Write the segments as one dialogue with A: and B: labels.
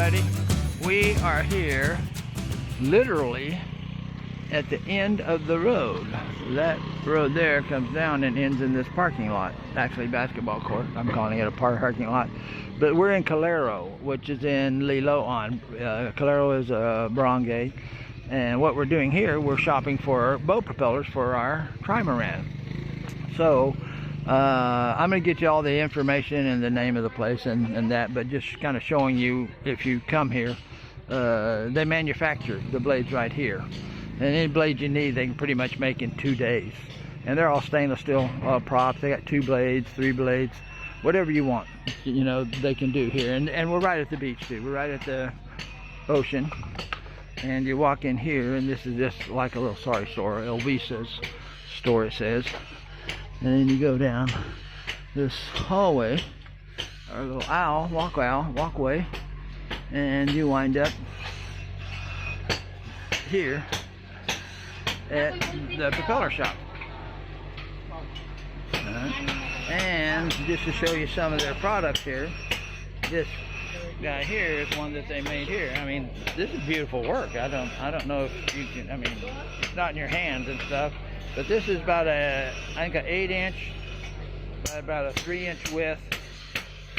A: everybody. We are here literally at the end of the road. That road there comes down and ends in this parking lot. Actually, basketball court. I'm calling it a parking lot. But we're in Calero, which is in Liloan. Calero is a barangay. And what we're doing here, we're shopping for boat propellers for our Trimaran. So I'm going to get you all the information and the name of the place and that, but just kind of showing you, if you come here, they manufacture the blades right here. And any blades you need, they can pretty much make in 2 days. And they're all stainless steel props. They got 2 blades, 3 blades, whatever you want, you know, they can do here. And we're right at the beach too. We're right at the ocean. And you walk in here, and this is just like a little sari store, Elvisa's store, it says. And then you go down this hallway, or a little walkway, and you wind up here at the Propeller Shop. And just to show you some of their products here, this guy here is one that they made here. I mean, this is beautiful work. I don't know if you can, I mean, it's not in your hands and stuff, but this is about I think an 8-inch, about a 3-inch width,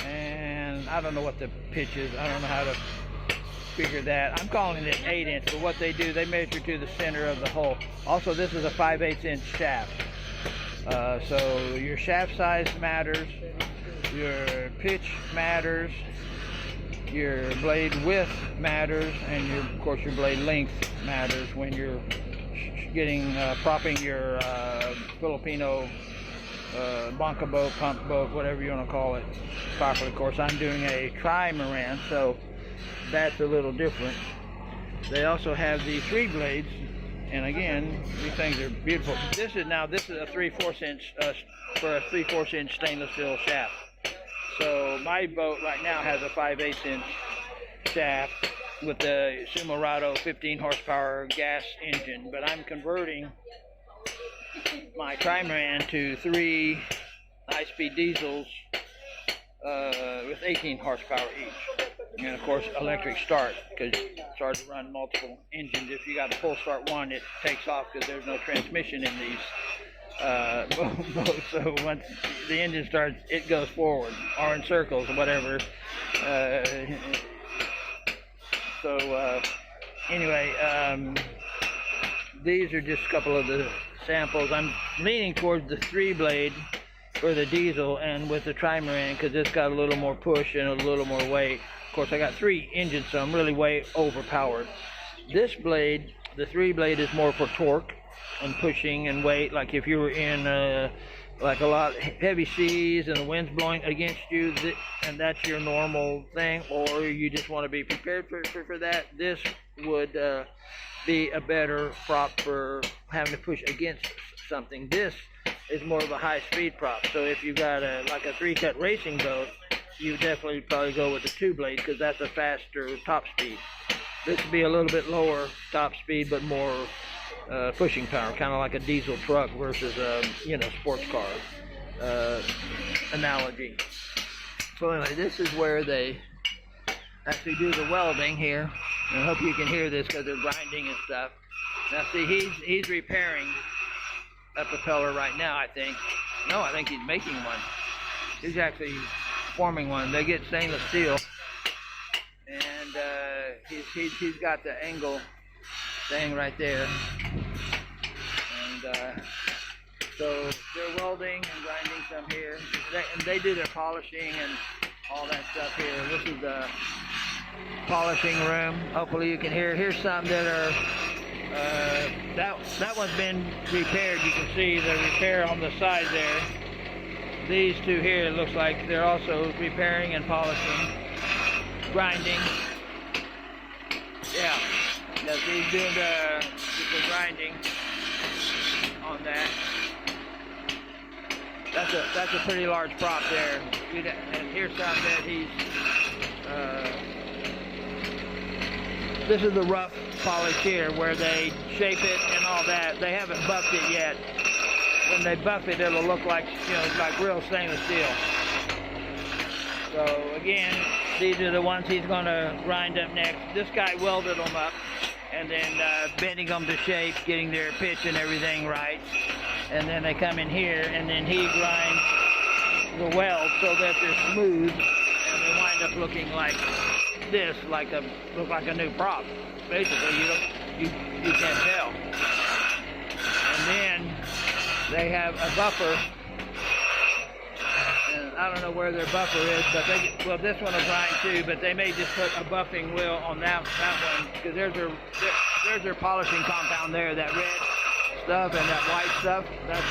A: and I don't know what the pitch is. I don't know how to figure that. I'm calling it 8-inch, but what they do, they measure to the center of the hole. Also, this is a 5/8-inch shaft. So your shaft size matters, your pitch matters, your blade width matters, and of course your blade length matters when you're getting propping your Filipino banca boat, pump boat, whatever you want to call it properly. Of course, I'm doing a Trimaran, so that's a little different. They also have the 3 blades, and again, these things are beautiful. This is a 3/4 inch for a 3/4 inch stainless steel shaft. So my boat right now has a 5/8 inch shaft with the Sumerado 15 horsepower gas engine, but I'm converting my Trimaran to 3 high-speed diesels with 18 horsepower each. And of course electric start, because it's hard to run multiple engines. If you got to pull start one, it takes off because there's no transmission in these boats. So once the engine starts, it goes forward or in circles or whatever. Anyway, these are just a couple of the samples. I'm leaning towards the 3 blade for the diesel, and with the Trimaran, because it's got a little more push and a little more weight. Of course, I got 3 engines, so I'm really way overpowered. This blade, the 3 blade, is more for torque and pushing and weight. Like if you were in like a lot of heavy seas and the wind's blowing against you, and that's your normal thing, or you just want to be prepared for that, this would be a better prop for having to push against something. This is more of a high-speed prop. So if you got like a 3-cut racing boat, you definitely probably go with the 2 blade, because that's a faster top speed. This would be a little bit lower top speed, but more pushing power, kind of like a diesel truck versus a sports car analogy. So anyway, this is where they actually do the welding here. And I hope you can hear this because they're grinding and stuff. Now see, he's repairing a propeller right now, I think. No, I think he's making one. He's actually forming one. They get stainless steel, and he's got the angle thing right there. And so they're welding and grinding some here. They do their polishing and all that stuff here. This is the polishing room. Hopefully you can hear. Here's some that are that one's been repaired. You can see the repair on the side there. These 2 here, it looks like they're also repairing and polishing, grinding. Yeah, he's doing the grinding on that. That's a pretty large prop there. And here's some that he's. This is the rough polish here, where they shape it and all that. They haven't buffed it yet. When they buff it, it'll look like like real stainless steel. So again, These are the ones he's going to grind up next. This guy welded them up and then bending them to shape, getting their pitch and everything right. And then they come in here and then he grinds the weld so that they're smooth and they wind up looking like this, look like a new prop. Basically, you can't tell. And then they have a buffer. I don't know where their buffer is, but well, this one will grind too, but they may just put a buffing wheel on that one, because there's their polishing compound there, that red stuff and that white stuff, that's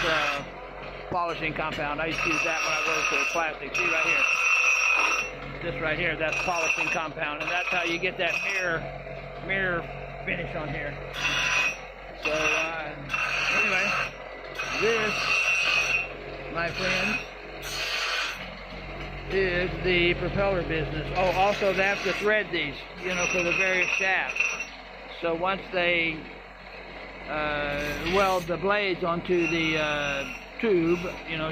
A: polishing compound. I used to use that when I worked for plastic. See right here? This right here, that's polishing compound, and that's how you get that mirror finish on here. So, anyway, this, my friends, is the propeller business. Oh, also they have to thread these, for the various shafts. So once they weld the blades onto the tube,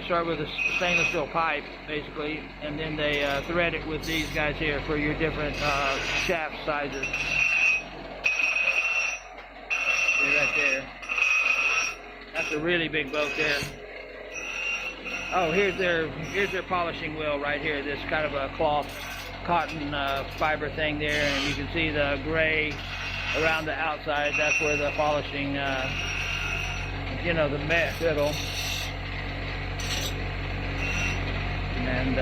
A: start with a stainless steel pipe, basically, and then they thread it with these guys here for your different shaft sizes. See right there. That's a really big boat there. Oh, here's their polishing wheel right here. This kind of a cloth, cotton fiber thing there, and you can see the gray around the outside. That's where the polishing, the metal. And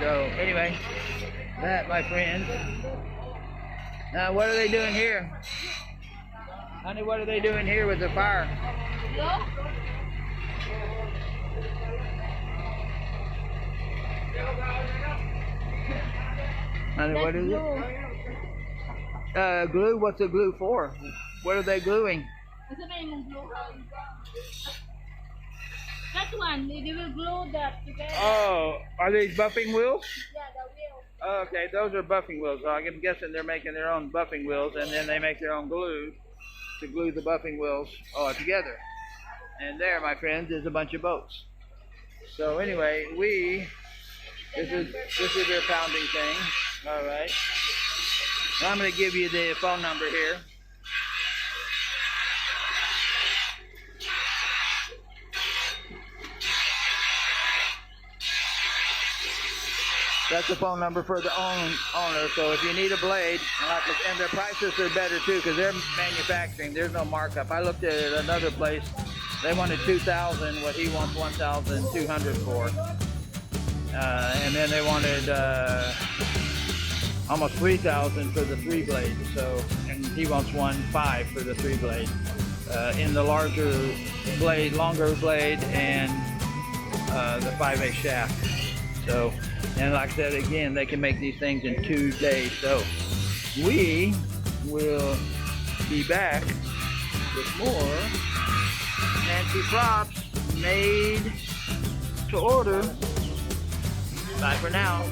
A: so anyway, that, my friends. Now, what are they doing here? Honey, what are they doing here with the fire? Honey, what is it? Glue? What's the glue for? What are they gluing?
B: That one, they will glue that together.
A: Oh, are these buffing wheels?
B: Yeah, the wheels.
A: Oh, okay, those are buffing wheels. So I'm guessing they're making their own buffing wheels, and then they make their own glue to glue the buffing wheels all together. And there, my friends, is a bunch of boats. So anyway, this is their pounding thing. All right. Now I'm going to give you the phone number here. That's the phone number for the owner. So if you need a blade, and their prices are better too, because they're manufacturing. There's no markup. I looked at another place. They wanted $2,000. What he wants $1,200 for. And then they wanted almost $3,000 for the 3 blades. So, and he wants $1,500 for the 3 blade. In the larger blade, longer blade, and the 5/8 shaft. So, and like I said again, they can make these things in 2 days. So, we will be back with more fancy props made to order. Bye for now.